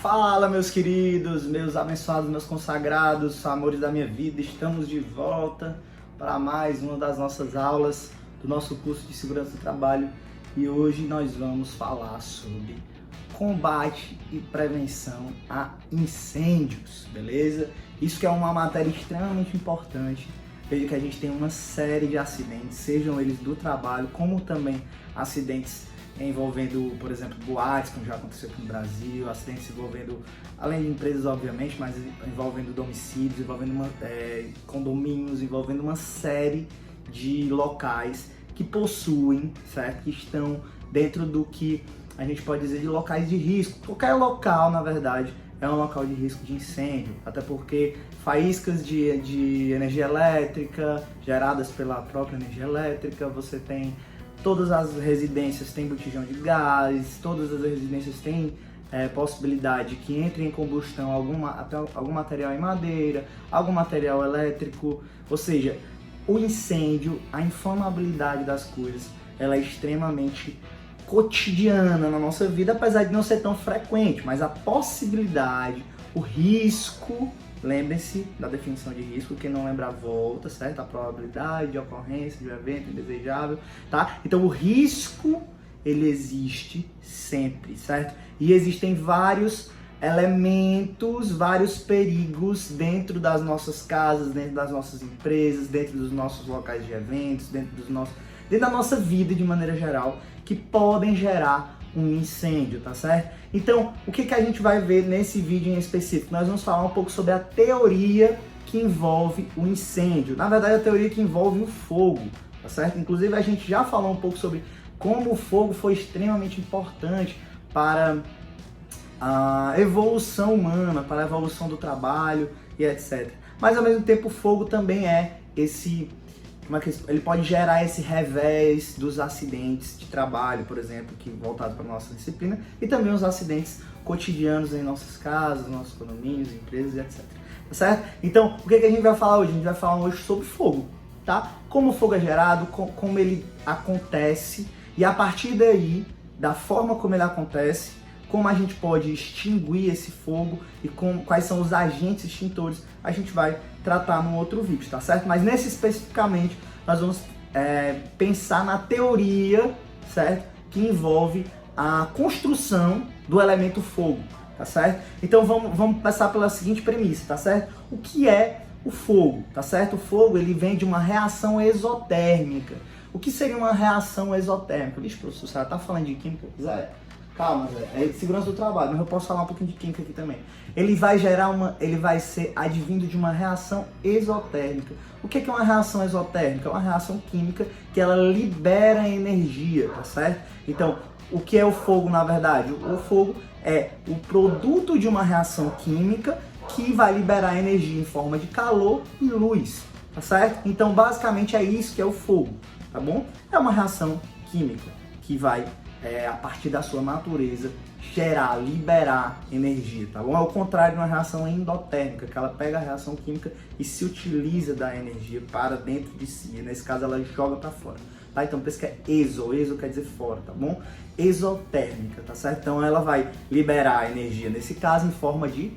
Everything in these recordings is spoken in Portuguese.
Fala, meus queridos, meus abençoados, meus consagrados, amores da minha vida. Estamos de volta para mais uma das nossas aulas do nosso curso de segurança do trabalho e hoje nós vamos falar sobre combate e prevenção a incêndios, beleza? Isso que é uma matéria extremamente importante. Veja que a gente tem uma série de acidentes, sejam eles do trabalho, como também acidentes envolvendo, por exemplo, boates, como já aconteceu aqui no Brasil, acidentes envolvendo, além de empresas, obviamente, mas envolvendo domicílios, envolvendo condomínios, envolvendo uma série de locais que possuem, certo? Que estão dentro do que a gente pode dizer de locais de risco. Qualquer local, na verdade, é um local de risco de incêndio, até porque faíscas de energia elétrica, geradas pela própria energia elétrica, você tem todas as residências têm botijão de gás, todas as residências têm possibilidade que entre em combustão algum material em madeira, algum material elétrico, ou seja, o incêndio, a inflamabilidade das coisas, ela é extremamente cotidiana na nossa vida, apesar de não ser tão frequente, mas a possibilidade, o risco, lembrem-se da definição de risco, quem não lembra volta, certo? A probabilidade de ocorrência de um evento indesejável, tá? Então o risco, ele existe sempre, certo? E existem vários elementos, vários perigos dentro das nossas casas, dentro das nossas empresas, dentro dos nossos locais de eventos, dentro da nossa vida de maneira geral, que podem gerar um incêndio, tá certo? Então, o que a gente vai ver nesse vídeo em específico? Nós vamos falar um pouco sobre a teoria que envolve o incêndio. Na verdade, a teoria que envolve o fogo, tá certo? Inclusive, a gente já falou um pouco sobre como o fogo foi extremamente importante para a evolução humana, para a evolução do trabalho e etc. Mas, ao mesmo tempo, o fogo também é ele pode gerar esse revés dos acidentes de trabalho, por exemplo, que voltado para a nossa disciplina, e também os acidentes cotidianos em nossas casas, nossos condomínios, empresas e etc. Tá certo? Então, o que a gente vai falar hoje? A gente vai falar hoje sobre fogo, tá? Como o fogo é gerado, como ele acontece, e a partir daí, da forma como ele acontece, como a gente pode extinguir esse fogo e quais são os agentes extintores, a gente vai tratar num outro vídeo, tá certo? Mas nesse especificamente, nós vamos pensar na teoria, certo? Que envolve a construção do elemento fogo, tá certo? Então vamos passar pela seguinte premissa, tá certo? O que é o fogo, tá certo? O fogo, ele vem de uma reação exotérmica. O que seria uma reação exotérmica? Vixe, professor, você tá falando de química? Zé, calma, Zé, é de segurança do trabalho, mas eu posso falar um pouquinho de química aqui também. Ele vai ser advindo de uma reação exotérmica. O que é uma reação exotérmica? É uma reação química que ela libera energia, tá certo? Então, o que é o fogo na verdade? O fogo é o produto de uma reação química que vai liberar energia em forma de calor e luz, tá certo? Então, basicamente é isso que é o fogo, tá bom? É uma reação química que vai a partir da sua natureza, liberar energia, tá bom? Ao contrário de uma reação endotérmica, que ela pega a reação química e se utiliza da energia para dentro de si. Nesse caso, ela joga para fora, tá? Então, por isso que é exo quer dizer fora, tá bom? Exotérmica, tá certo? Então, ela vai liberar a energia, nesse caso, em forma de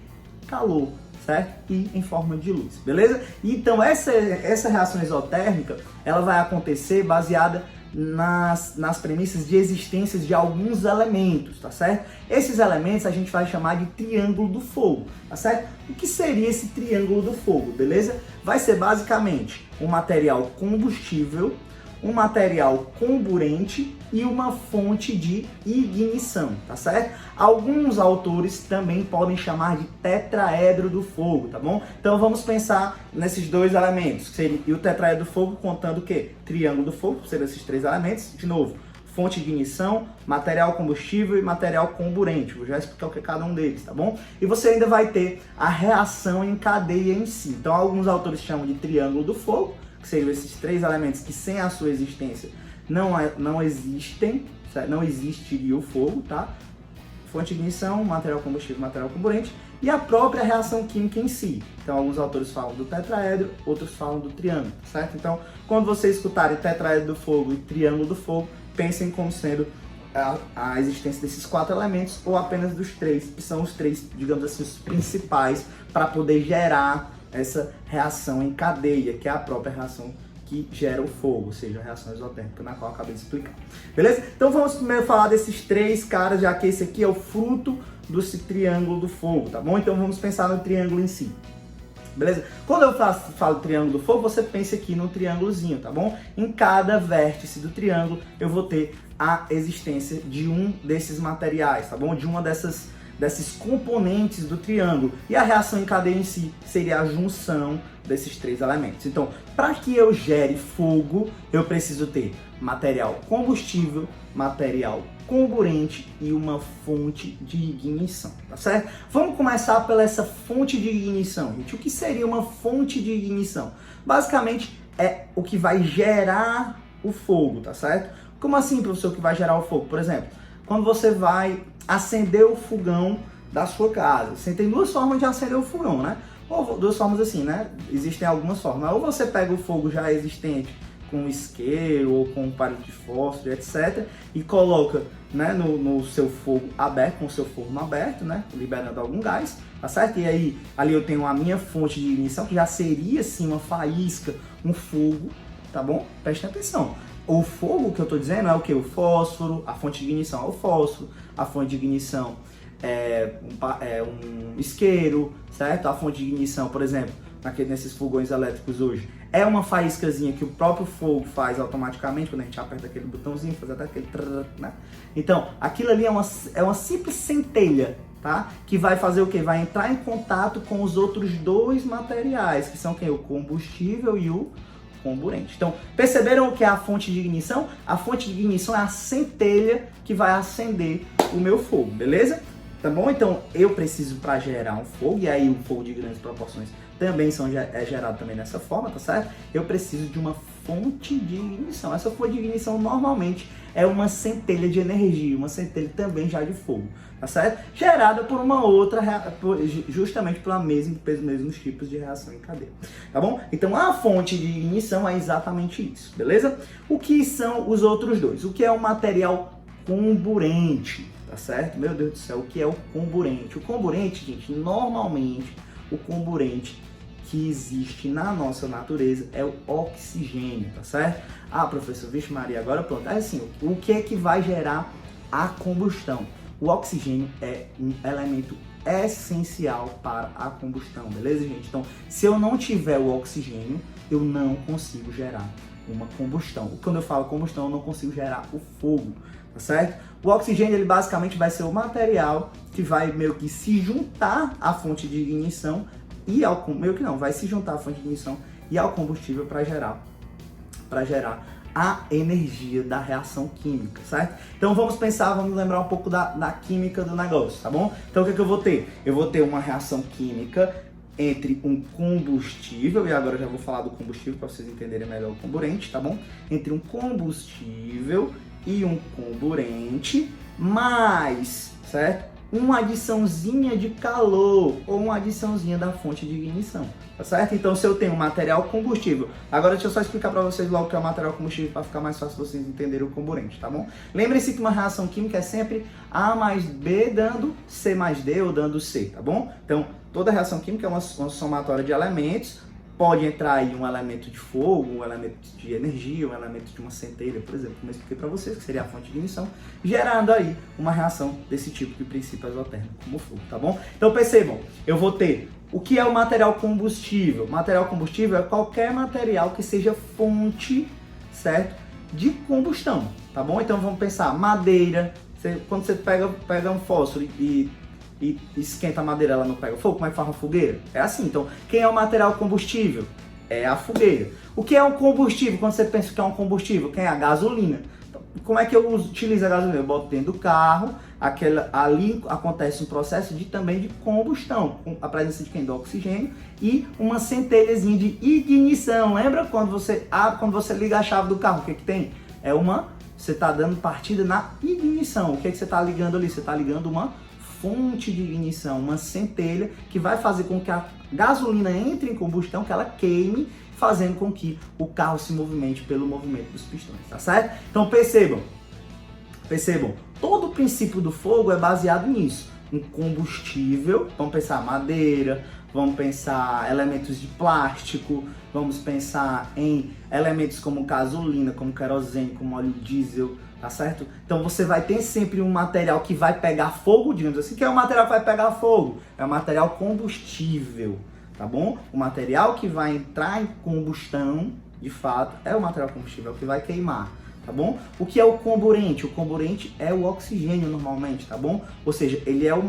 calor, certo? E em forma de luz, beleza? Então, essa reação exotérmica, ela vai acontecer baseada nas premissas de existência de alguns elementos, tá certo? Esses elementos a gente vai chamar de triângulo do fogo, tá certo? O que seria esse triângulo do fogo, beleza? Vai ser basicamente um material combustível, um material comburente e uma fonte de ignição, tá certo? Alguns autores também podem chamar de tetraedro do fogo, tá bom? Então vamos pensar nesses dois elementos, que seria o tetraedro do fogo contando o quê? Triângulo do fogo, seriam esses três elementos, de novo, fonte de ignição, material combustível e material comburente. Vou já explicar o que é cada um deles, tá bom? E você ainda vai ter a reação em cadeia em si. Então alguns autores chamam de triângulo do fogo, que seriam esses três elementos que sem a sua existência não existem, certo? Não existiria o fogo, tá? Fonte de ignição, material combustível, material comburente e a própria reação química em si. Então alguns autores falam do tetraedro, outros falam do triângulo, certo? Então quando vocês escutarem tetraedro do fogo e triângulo do fogo, pensem como sendo a existência desses 4 elementos ou apenas dos 3, que são os 3, digamos assim, os principais para poder gerar essa reação em cadeia, que é a própria reação que gera o fogo, ou seja, a reação exotérmica, na qual eu acabei de explicar. Beleza? Então vamos primeiro falar desses 3 caras, já que esse aqui é o fruto desse triângulo do fogo, tá bom? Então vamos pensar no triângulo em si. Beleza? Quando eu falo triângulo do fogo, você pensa aqui no triângulozinho, tá bom? Em cada vértice do triângulo eu vou ter a existência de um desses materiais, tá bom? De uma desses componentes do triângulo. E a reação em cadeia em si seria a junção desses 3 elementos. Então, para que eu gere fogo, eu preciso ter material combustível, material comburente e uma fonte de ignição, tá certo? Vamos começar pela essa fonte de ignição, gente. O que seria uma fonte de ignição? Basicamente é o que vai gerar o fogo, tá certo? Como assim, professor, o que vai gerar o fogo? Por exemplo, quando você vai acender o fogão da sua casa, você tem 2 formas de acender o fogão, né? Ou 2 formas assim, né? Existem algumas formas. Ou você pega o fogo já existente com isqueiro ou com palito de fósforo, etc. e coloca, né, no seu fogo aberto, com o seu forno aberto, né, liberando algum gás, tá certo? E aí, ali eu tenho a minha fonte de ignição, que já seria, sim, uma faísca, um fogo, tá bom? Prestem atenção. O fogo que eu tô dizendo é o que? O fósforo, a fonte de ignição é o fósforo, a fonte de ignição é um isqueiro, certo? A fonte de ignição, por exemplo, nesses fogões elétricos hoje, é uma faíscazinha que o próprio fogo faz automaticamente, quando a gente aperta aquele botãozinho, faz até aquele trrr, né? Então, aquilo ali é uma simples centelha, tá? Que vai fazer o quê? Vai entrar em contato com os outros 2 materiais, que são quem? O combustível e o comburente. Então, perceberam o que é a fonte de ignição? A fonte de ignição é a centelha que vai acender o meu fogo, beleza? Tá bom? Então, eu preciso para gerar um fogo, e aí um fogo de grandes proporções também é gerado também dessa forma, tá certo? Eu preciso de uma fonte de ignição. Essa fonte de ignição normalmente é uma centelha de energia, uma centelha também já de fogo, tá certo? Gerada por uma outra, justamente pelos mesmos tipos de reação em cadeia, tá bom? Então a fonte de ignição é exatamente isso, beleza? O que são os outros 2? O que é um material comburente, tá certo? Meu Deus do céu, o que é o comburente? O comburente, gente, normalmente o comburente que existe na nossa natureza é o oxigênio, tá certo? Ah, professor, vixe Maria, agora pronto. É assim, o que é que vai gerar a combustão? O oxigênio é um elemento essencial para a combustão, beleza, gente? Então, se eu não tiver o oxigênio, eu não consigo gerar uma combustão. Quando eu falo combustão, eu não consigo gerar o fogo, tá certo? O oxigênio, ele basicamente vai ser o material que vai meio que se juntar à fonte de ignição e ao vai se juntar à fonte de ignição e ao combustível para gerar a energia da reação química, certo? Então vamos lembrar um pouco da química do negócio, tá bom? Então o que eu vou ter? Eu vou ter uma reação química entre um combustível, e agora eu já vou falar do combustível para vocês entenderem melhor o comburente, tá bom? Entre um combustível e um comburente, mais, certo? Uma adiçãozinha de calor ou uma adiçãozinha da fonte de ignição, tá certo? Então, se eu tenho um material combustível, agora deixa eu só explicar para vocês logo o que é o material combustível para ficar mais fácil vocês entenderem o comburente, tá bom? Lembre-se que uma reação química é sempre A mais B dando C mais D ou dando C, tá bom? Então, toda reação química é uma somatória de elementos. Pode entrar aí um elemento de fogo, um elemento de energia, um elemento de uma centelha, por exemplo, como eu expliquei para vocês, que seria a fonte de ignição, gerando aí uma reação desse tipo de princípio exotérmico, como o fogo, tá bom? Então percebam, eu vou ter o que é o material combustível. Material combustível é qualquer material que seja fonte, certo, de combustão, tá bom? Então vamos pensar, madeira, quando você pega um fósforo e esquenta a madeira, ela não pega fogo, como é que faz uma fogueira? É assim, então, quem é o material combustível? É a fogueira. O que é um combustível? Quando você pensa que é um combustível, quem é a gasolina? Então, como é que eu utilizo a gasolina? Eu boto dentro do carro, ali acontece um processo também de combustão, com a presença de quem? Do oxigênio e uma centelhazinha de ignição. Lembra quando você liga a chave do carro, o que tem? Você está dando partida na ignição. O que você está ligando ali? Você está ligando uma fonte de ignição, uma centelha que vai fazer com que a gasolina entre em combustão, que ela queime, fazendo com que o carro se movimente pelo movimento dos pistões, tá certo? Então percebam Percebam, todo o princípio do fogo é baseado nisso. Um combustível, vamos pensar madeira, vamos pensar elementos de plástico, vamos pensar em elementos como gasolina, como querosene, como óleo diesel, tá certo? Então você vai ter sempre um material que vai pegar fogo, digamos assim, que é o material que vai pegar fogo, é o material combustível, tá bom? O material que vai entrar em combustão, de fato, é o material combustível que vai queimar, tá bom? O que é o comburente? O comburente é o oxigênio normalmente, tá bom? Ou seja, ele é o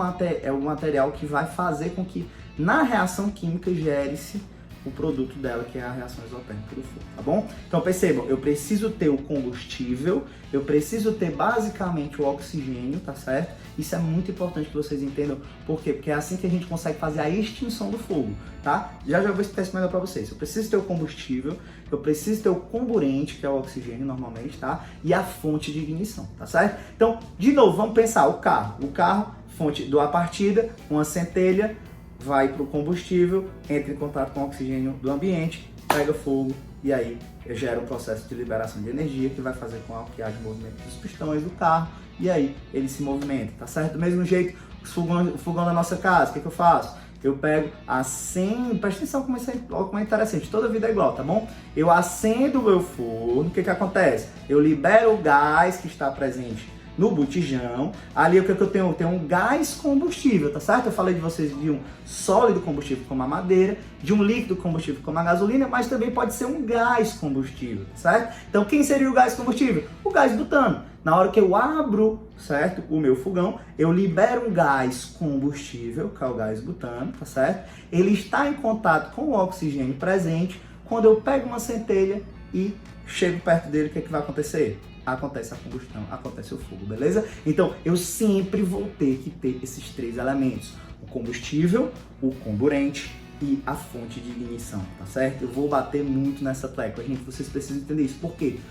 material que vai fazer com que na reação química gere-se o produto dela, que é a reação exotérmica do fogo, tá bom? Então percebam, eu preciso ter o combustível, eu preciso ter basicamente o oxigênio, tá certo? Isso é muito importante que vocês entendam, por quê? Porque é assim que a gente consegue fazer a extinção do fogo, tá? Já vou explicar isso melhor pra vocês. Eu preciso ter o combustível, eu preciso ter o comburente, que é o oxigênio normalmente, tá? E a fonte de ignição, tá certo? Então, de novo, vamos pensar o carro, fonte da partida, uma centelha, vai para o combustível, entra em contato com o oxigênio do ambiente, pega fogo e aí gera um processo de liberação de energia que vai fazer com que haja movimento dos pistões do carro e aí ele se movimenta, tá certo? Do mesmo jeito, o fogão da nossa casa, o que eu faço? Eu pego, acendo, presta atenção como é interessante, toda vida é igual, tá bom? Eu acendo o meu forno, o que acontece? Eu libero o gás que está presente no botijão, ali o que eu tenho? Eu tenho um gás combustível, tá certo? Eu falei de vocês de um sólido combustível como a madeira, de um líquido combustível como a gasolina, mas também pode ser um gás combustível, tá certo? Então quem seria o gás combustível? O gás butano. Na hora que eu abro, certo, o meu fogão, eu libero um gás combustível, que é o gás butano, tá certo? Ele está em contato com o oxigênio presente. Quando eu pego uma centelha e chego perto dele, o que vai acontecer? Acontece a combustão, acontece o fogo, beleza? Então, eu sempre vou ter que ter esses três elementos. O combustível, o comburente e a fonte de ignição, tá certo? Eu vou bater muito nessa tecla, gente, vocês precisam entender isso. Por quê?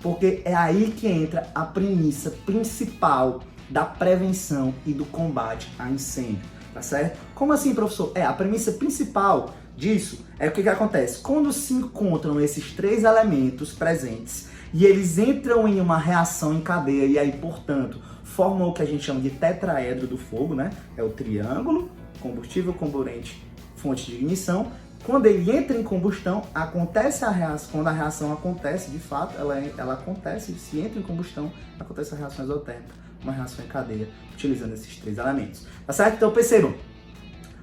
Porque é aí que entra a premissa principal da prevenção e do combate a incêndio, tá certo? Como assim, professor? A premissa principal disso é o que acontece. Quando se encontram esses três elementos presentes, e eles entram em uma reação em cadeia e aí, portanto, formam o que a gente chama de tetraedro do fogo, né? É o triângulo, combustível, comburente, fonte de ignição. Quando ele entra em combustão, acontece a reação. Quando a reação acontece, de fato, ela acontece, se entra em combustão, acontece a reação exotérmica, uma reação em cadeia, utilizando esses três elementos. Tá certo? Então percebam.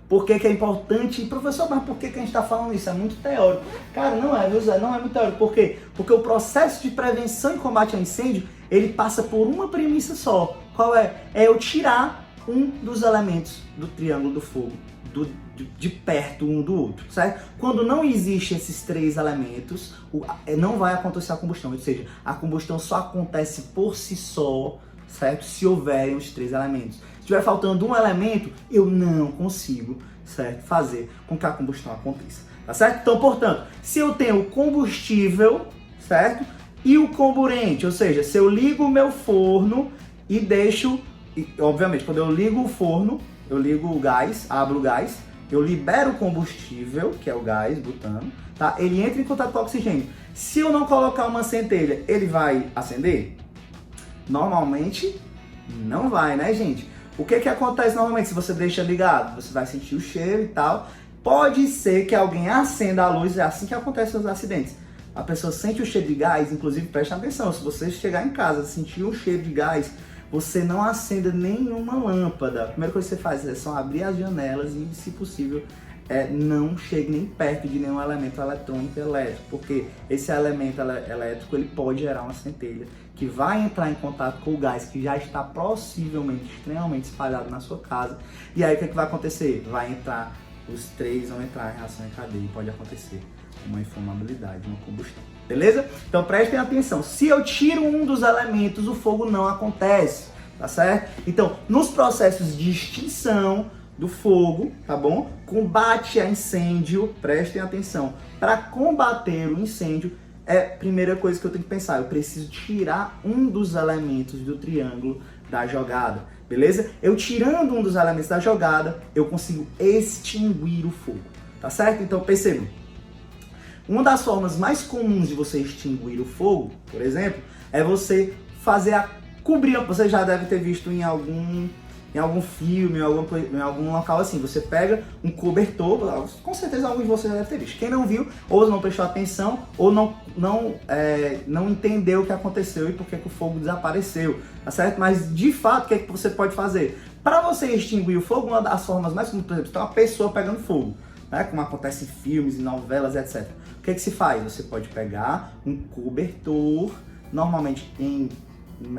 Por que é importante? Professor, mas por que a gente está falando isso? É muito teórico. Cara, não é, José, não é muito teórico. Por quê? Porque o processo de prevenção e combate a incêndio, ele passa por uma premissa só. Qual é? É eu tirar um dos elementos do triângulo do fogo, de perto um do outro, certo? Quando não existem esses três elementos, não vai acontecer a combustão. Ou seja, a combustão só acontece por si só, certo? Se houverem os três elementos. Se estiver faltando um elemento, eu não consigo, certo? Fazer com que a combustão aconteça, tá certo? Então, portanto, se eu tenho o combustível, certo? E o comburente, ou seja, se eu ligo o meu forno e deixo, obviamente, quando eu ligo o forno, eu ligo o gás, abro o gás, eu libero o combustível, que é o gás butano, tá? Ele entra em contato com o oxigênio. Se eu não colocar uma centelha, ele vai acender? Normalmente, não vai, né, gente? O que acontece normalmente se você deixa ligado? Você vai sentir o cheiro e tal. Pode ser que alguém acenda a luz, é assim que acontecem os acidentes. A pessoa sente o cheiro de gás, inclusive preste atenção, se você chegar em casa e sentir o cheiro de gás, você não acenda nenhuma lâmpada. A primeira coisa que você faz é só abrir as janelas e, se possível, não chegue nem perto de nenhum elemento eletrônico e elétrico, porque esse elemento elétrico ele pode gerar uma centelha que vai entrar em contato com o gás que já está possivelmente extremamente espalhado na sua casa. E aí o que vai acontecer? Os três vão entrar em reação em cadeia e pode acontecer uma inflamabilidade, uma combustão. Beleza? Então prestem atenção. Se eu tiro um dos elementos, o fogo não acontece, tá certo? Então, nos processos de extinção do fogo, tá bom? Combate a incêndio, prestem atenção. Para combater o incêndio, a primeira coisa que eu tenho que pensar, eu preciso tirar um dos elementos do triângulo da jogada, beleza? Eu tirando um dos elementos da jogada, eu consigo extinguir o fogo, tá certo? Então percebam, uma das formas mais comuns de você extinguir o fogo, por exemplo, é você fazer Cobrir, você já deve ter visto em algum filme, em algum local assim, você pega um cobertor, com certeza alguns de vocês já deve ter visto. Quem não viu, ou não prestou atenção, ou não entendeu o que aconteceu e por que o fogo desapareceu, tá certo? Mas de fato, o que é que você pode fazer? Para você extinguir o fogo, uma das formas mais comuns, por exemplo, tem uma pessoa pegando fogo, né? Como acontece em filmes, em novelas, etc. O que é que se faz? Você pode pegar um cobertor, normalmente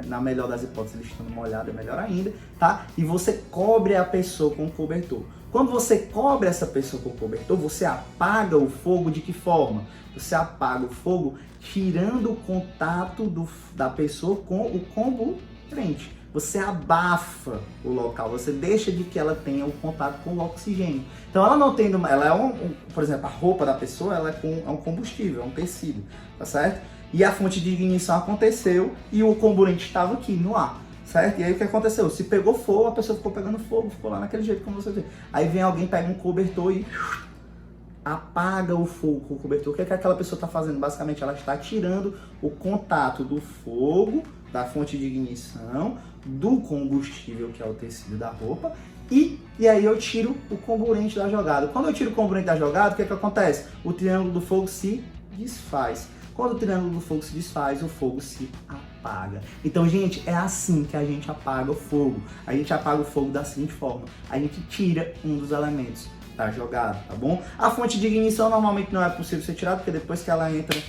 na melhor das hipóteses, ele estando molhado, é melhor ainda, tá? E você cobre a pessoa com o cobertor. Quando você cobre essa pessoa com o cobertor, você apaga o fogo de que forma? Você apaga o fogo tirando o contato da pessoa com o comburente. Você abafa o local, você deixa de que ela tenha o contato com o oxigênio. Então ela não tendo, ela é por exemplo, a roupa da pessoa, ela é um combustível, é um tecido, tá certo? E a fonte de ignição aconteceu e o comburente estava aqui no ar, certo? E aí o que aconteceu? Se pegou fogo, a pessoa ficou pegando fogo, ficou lá naquele jeito como você vê. Aí vem alguém, pega um cobertor e apaga o fogo com o cobertor. O que é que aquela pessoa está fazendo? Basicamente, ela está tirando o contato do fogo, da fonte de ignição, do combustível, que é o tecido da roupa, e aí eu tiro o comburente da jogada. Quando eu tiro o comburente da jogada, o que é que acontece? O triângulo do fogo se desfaz. Quando o triângulo do fogo se desfaz, o fogo se apaga. Então, gente, é assim que a gente apaga o fogo. A gente apaga o fogo da seguinte forma: a gente tira um dos elementos da jogada, tá bom? A fonte de ignição normalmente não é possível ser tirada, porque depois que ela entra,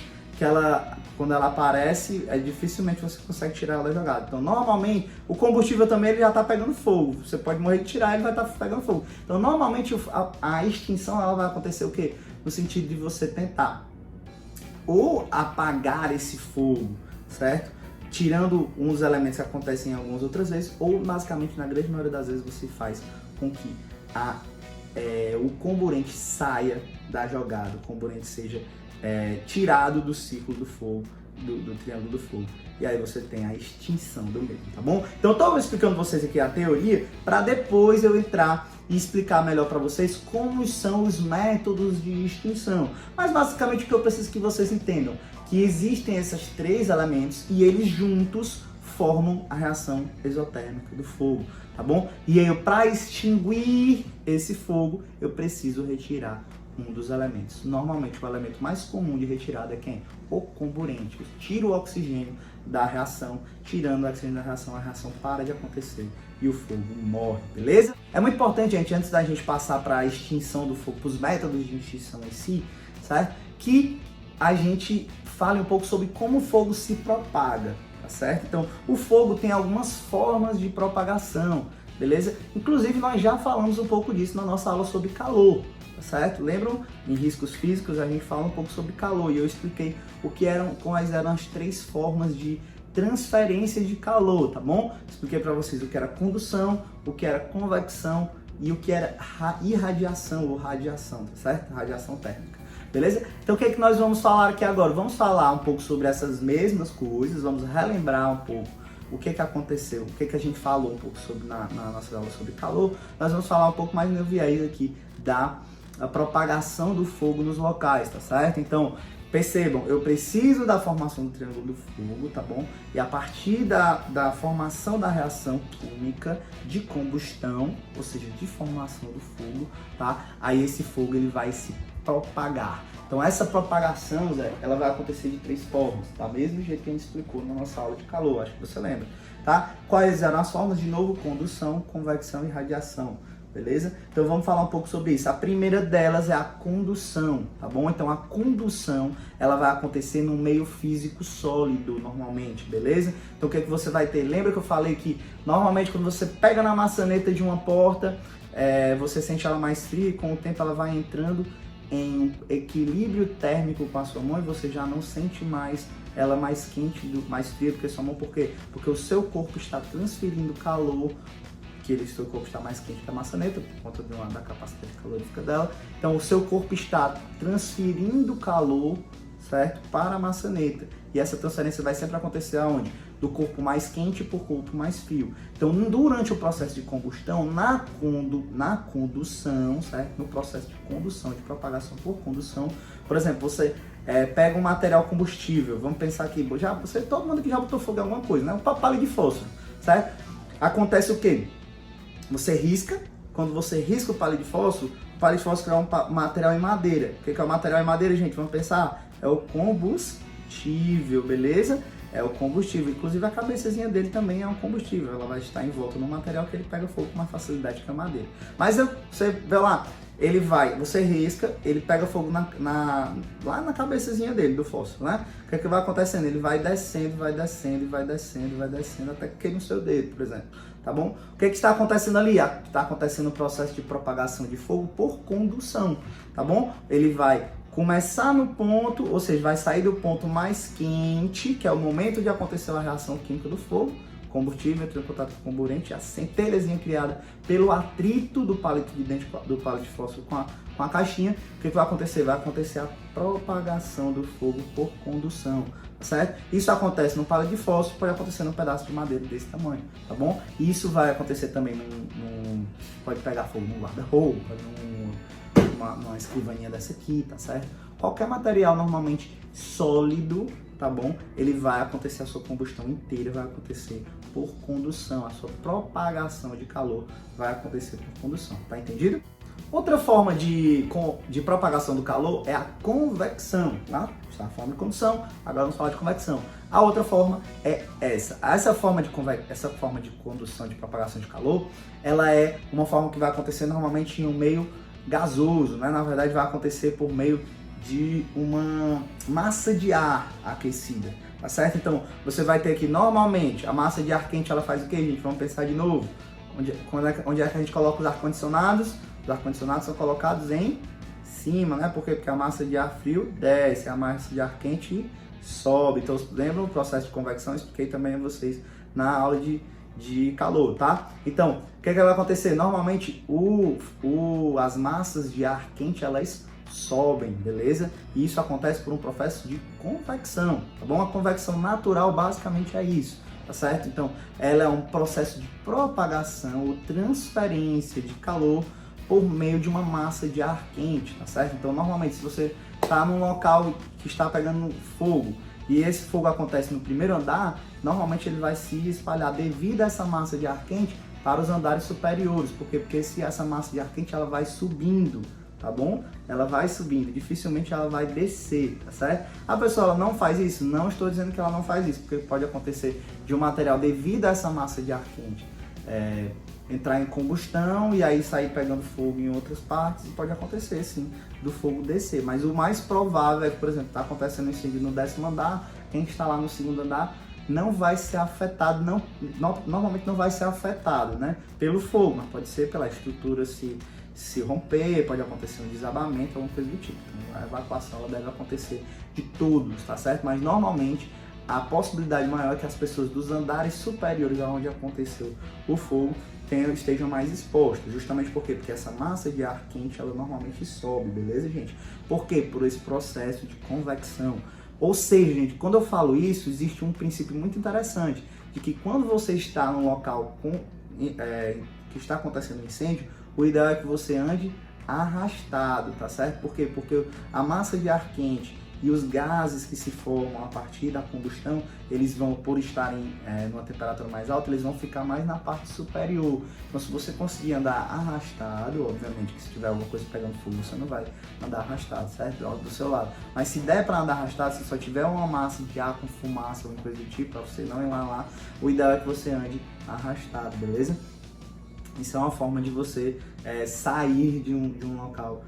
quando ela aparece, dificilmente você consegue tirar ela da jogada. Então, normalmente, o combustível também ele já está pegando fogo. Você pode morrer de tirar, ele vai estar pegando fogo. Então, normalmente, a extinção ela vai acontecer o quê? No sentido de você tentar ou apagar esse fogo, certo? Tirando uns elementos que acontecem algumas outras vezes, ou basicamente, na grande maioria das vezes, você faz com que o comburente saia da jogada, o comburente seja tirado do ciclo do fogo, do triângulo do fogo. E aí você tem a extinção do mesmo, tá bom? Então eu tô explicando vocês aqui a teoria para depois eu entrar e explicar melhor para vocês como são os métodos de extinção. Mas basicamente o que eu preciso que vocês entendam, que existem esses três elementos e eles juntos formam a reação exotérmica do fogo, tá bom? E aí, para extinguir esse fogo, eu preciso retirar um dos elementos. Normalmente, o elemento mais comum de retirada é quem? O comburente. Eu tiro o oxigênio da reação, tirando o oxigênio da reação, a reação para de acontecer e o fogo morre, beleza? É muito importante, gente, antes da gente passar para a extinção do fogo, para os métodos de extinção em si, certo? Que a gente fale um pouco sobre como o fogo se propaga, tá certo? Então, o fogo tem algumas formas de propagação, beleza? Inclusive, nós já falamos um pouco disso na nossa aula sobre calor, tá certo? Lembram? Em riscos físicos, a gente fala um pouco sobre calor e eu expliquei quais eram as três formas de transferência de calor, tá bom? Expliquei para vocês o que era condução, o que era convecção e o que era irradiação ou radiação, tá certo? Radiação térmica. Beleza? Então o que é que nós vamos falar aqui agora? Vamos falar um pouco sobre essas mesmas coisas, vamos relembrar um pouco o que aconteceu, o que a gente falou um pouco sobre na nossa aula sobre calor. Nós vamos falar um pouco mais no viés aqui da propagação do fogo nos locais, tá certo? Então, percebam, eu preciso da formação do triângulo do fogo, tá bom? E a partir da formação da reação química de combustão, ou seja, de formação do fogo, tá? Aí esse fogo ele vai se propagar. Então essa propagação, Zé, ela vai acontecer de três formas, tá? Mesmo jeito que a gente explicou na nossa aula de calor, acho que você lembra, tá? Quais eram as formas? De novo, condução, convecção e radiação, beleza? Então vamos falar um pouco sobre isso. A primeira delas é a condução, tá bom? Então a condução, ela vai acontecer num meio físico sólido, normalmente, beleza? Então o que é que você vai ter? Lembra que eu falei que normalmente quando você pega na maçaneta de uma porta, você sente ela mais fria e com o tempo ela vai entrando em equilíbrio térmico com a sua mão e você já não sente mais ela mais quente, mais fria do que a sua mão. Por quê? Porque o seu corpo está transferindo calor, o seu corpo está mais quente que a maçaneta, por conta da capacidade calorífica dela. Então o seu corpo está transferindo calor, certo? Para a maçaneta. E essa transferência vai sempre acontecer aonde? do corpo mais quente para o corpo mais frio. Então, durante o processo de combustão, na condução, certo? No processo de condução, de propagação por condução, por exemplo, você pega um material combustível, vamos pensar aqui, todo mundo que já botou fogo em alguma coisa, né? Um palito de fósforo, certo? Acontece o quê? Você risca, quando você risca o palito de fósforo é um material em madeira. O que é o material em madeira, gente? Vamos pensar, é o combustível, beleza? É o combustível, inclusive a cabeçazinha dele também é um combustível, ela vai estar envolta no material que ele pega fogo com mais facilidade que a madeira. Mas você vê lá, você risca, ele pega fogo lá na cabeçazinha dele, do fósforo, né? O que é que vai acontecendo? Ele vai descendo, vai descendo, vai descendo, vai descendo, até que queime o seu dedo, por exemplo, tá bom? O que é que está acontecendo ali? Está acontecendo o processo de propagação de fogo por condução, tá bom? Ele vai começar no ponto, ou seja, vai sair do ponto mais quente, que é o momento de acontecer a reação química do fogo, combustível entra em contato com o comburente, a centelhazinha criada pelo atrito do palito de fósforo com a caixinha. O que vai acontecer? Vai acontecer a propagação do fogo por condução, certo? Isso acontece no palito de fósforo, pode acontecer num pedaço de madeira desse tamanho, tá bom? E isso vai acontecer também pode pegar fogo no guarda-roupa, numa escrivaninha dessa aqui, tá certo? Qualquer material normalmente sólido, tá bom? Ele vai acontecer a sua combustão inteira, vai acontecer por condução, a sua propagação de calor vai acontecer por condução, tá entendido? Outra forma de propagação do calor é a convecção, tá? Essa é a forma de condução, agora vamos falar de convecção. A outra forma é essa. Essa forma de condução, de propagação de calor, ela é uma forma que vai acontecer normalmente em um meio gasoso, né? Na verdade vai acontecer por meio de uma massa de ar aquecida, tá certo? Então, você vai ter aqui, normalmente, a massa de ar quente, ela faz o que, gente? Vamos pensar de novo. Onde é que a gente coloca os ar-condicionados? Os ar-condicionados são colocados em cima, né? Por quê? Porque a massa de ar frio desce, a massa de ar quente sobe. Então, lembram o processo de convecção? Eu expliquei também a vocês na aula de calor, tá? Então, o que vai acontecer? Normalmente, as massas de ar quente, elas sobem, beleza? E isso acontece por um processo de convecção, tá bom? A convecção natural basicamente é isso, tá certo? Então, ela é um processo de propagação ou transferência de calor por meio de uma massa de ar quente, tá certo? Então, normalmente, se você está num local que está pegando fogo e esse fogo acontece no primeiro andar, normalmente ele vai se espalhar devido a essa massa de ar quente para os andares superiores. Por quê? Porque essa massa de ar quente ela vai subindo, tá bom? Ela vai subindo, dificilmente ela vai descer, tá certo? A pessoa ela não faz isso? Não estou dizendo que ela não faz isso, porque pode acontecer de um material devido a essa massa de ar quente entrar em combustão e aí sair pegando fogo em outras partes, e pode acontecer sim do fogo descer, mas o mais provável é que, por exemplo, está acontecendo incêndio no 10º andar, quem está lá no 2º andar não vai ser afetado, normalmente não vai ser afetado, né, pelo fogo, mas pode ser pela estrutura se romper, pode acontecer um desabamento, alguma coisa do tipo. Então, a evacuação ela deve acontecer de todos, tá certo? Mas normalmente a possibilidade maior é que as pessoas dos andares superiores aonde aconteceu o fogo estejam mais expostas. Justamente por quê? Porque essa massa de ar quente ela normalmente sobe, beleza, gente? Por quê? Por esse processo de convecção. Ou seja, gente, quando eu falo isso, existe um princípio muito interessante de que quando você está num local que está acontecendo um incêndio, o ideal é que você ande arrastado, tá certo? Por quê? Porque a massa de ar quente e os gases que se formam a partir da combustão, eles vão, por estarem numa temperatura mais alta, eles vão ficar mais na parte superior. Então, se você conseguir andar arrastado, obviamente que se tiver alguma coisa pegando fogo, você não vai andar arrastado, certo? Do seu lado. Mas se der para andar arrastado, se só tiver uma massa de ar com fumaça, alguma coisa do tipo, para você não ir lá, o ideal é que você ande arrastado, beleza? Isso é uma forma de você sair de um local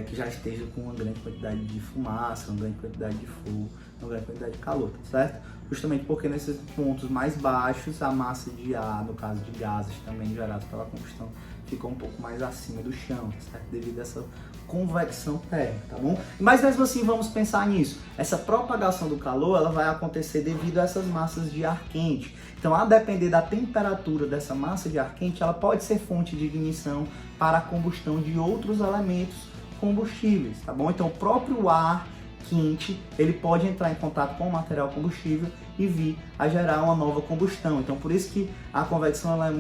que já esteja com uma grande quantidade de fumaça, uma grande quantidade de fogo, uma grande quantidade de calor, tá certo? Justamente porque nesses pontos mais baixos, a massa de ar, no caso de gases também gerados pela combustão, fica um pouco mais acima do chão, tá certo? Devido a essa convecção térmica, tá bom? Mas mesmo assim, vamos pensar nisso. Essa propagação do calor, ela vai acontecer devido a essas massas de ar quente. Então, a depender da temperatura dessa massa de ar quente, ela pode ser fonte de ignição para a combustão de outros elementos combustíveis, tá bom? Então, o próprio ar quente, ele pode entrar em contato com o material combustível e vir a gerar uma nova combustão. Então, por isso que a convecção ela é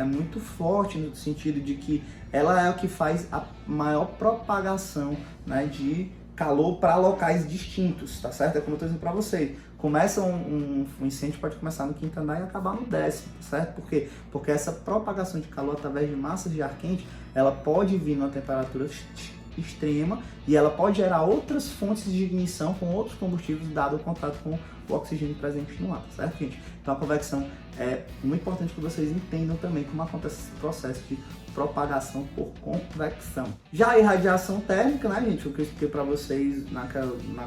muito forte no sentido de que ela é o que faz a maior propagação, né, de calor para locais distintos, tá certo? É como eu estou dizendo para vocês. Começa um incêndio, pode começar no quinto andar e acabar no 10º, tá certo? Por quê? Porque essa propagação de calor através de massas de ar quente, ela pode vir numa temperatura extrema e ela pode gerar outras fontes de ignição com outros combustíveis dado o contato com o oxigênio presente no ar, tá certo, gente? Então a convecção é muito importante que vocês entendam também como acontece esse processo de propagação por convecção. Já a irradiação térmica, né, gente, o que eu expliquei para vocês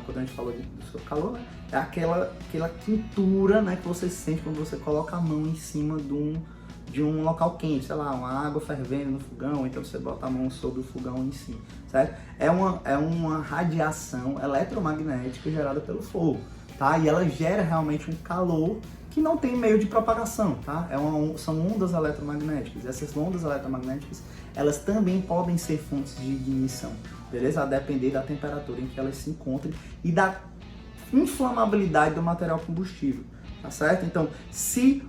quando a gente falou do seu calor, né, é aquela quentura, né, que você sente quando você coloca a mão em cima de um local quente, sei lá, uma água fervendo no fogão, então você bota a mão sobre o fogão em si, certo? É uma radiação eletromagnética gerada pelo fogo, tá? E ela gera realmente um calor que não tem meio de propagação, tá? São ondas eletromagnéticas. Essas ondas eletromagnéticas, elas também podem ser fontes de ignição, beleza? A depender da temperatura em que elas se encontrem e da inflamabilidade do material combustível. Tá certo? Então, se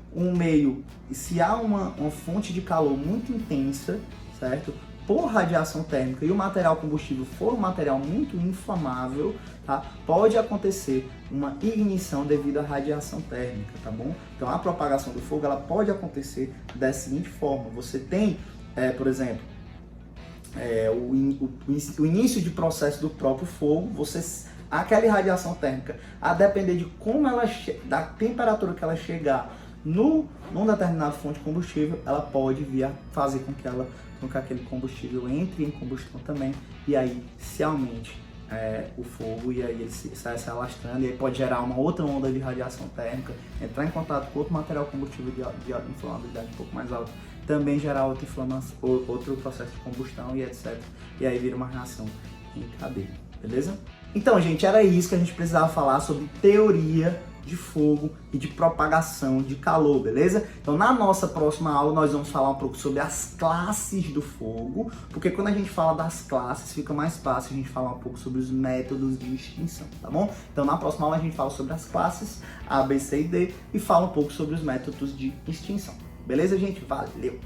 há uma fonte de calor muito intensa, certo? Por radiação térmica e o material combustível for um material muito inflamável, tá? Pode acontecer uma ignição devido à radiação térmica, tá bom? Então, a propagação do fogo, ela pode acontecer da seguinte forma. Você tem, por exemplo, o início de processo do próprio fogo, aquela irradiação térmica, a depender de como da temperatura que ela chegar num determinado fonte de combustível, ela pode vir a fazer com que aquele combustível entre em combustão também, e aí se aumente o fogo, e aí ele sai se alastrando, e aí pode gerar uma outra onda de radiação térmica, entrar em contato com outro material combustível de inflamabilidade um pouco mais alta, também gerar outra inflamação, outro processo de combustão e etc. E aí vira uma reação em cadeia, beleza? Então, gente, era isso que a gente precisava falar sobre teoria de fogo e de propagação de calor, beleza? Então, na nossa próxima aula, nós vamos falar um pouco sobre as classes do fogo, porque quando a gente fala das classes, fica mais fácil a gente falar um pouco sobre os métodos de extinção, tá bom? Então, na próxima aula, a gente fala sobre as classes A, B, C e D e fala um pouco sobre os métodos de extinção. Beleza, gente? Valeu!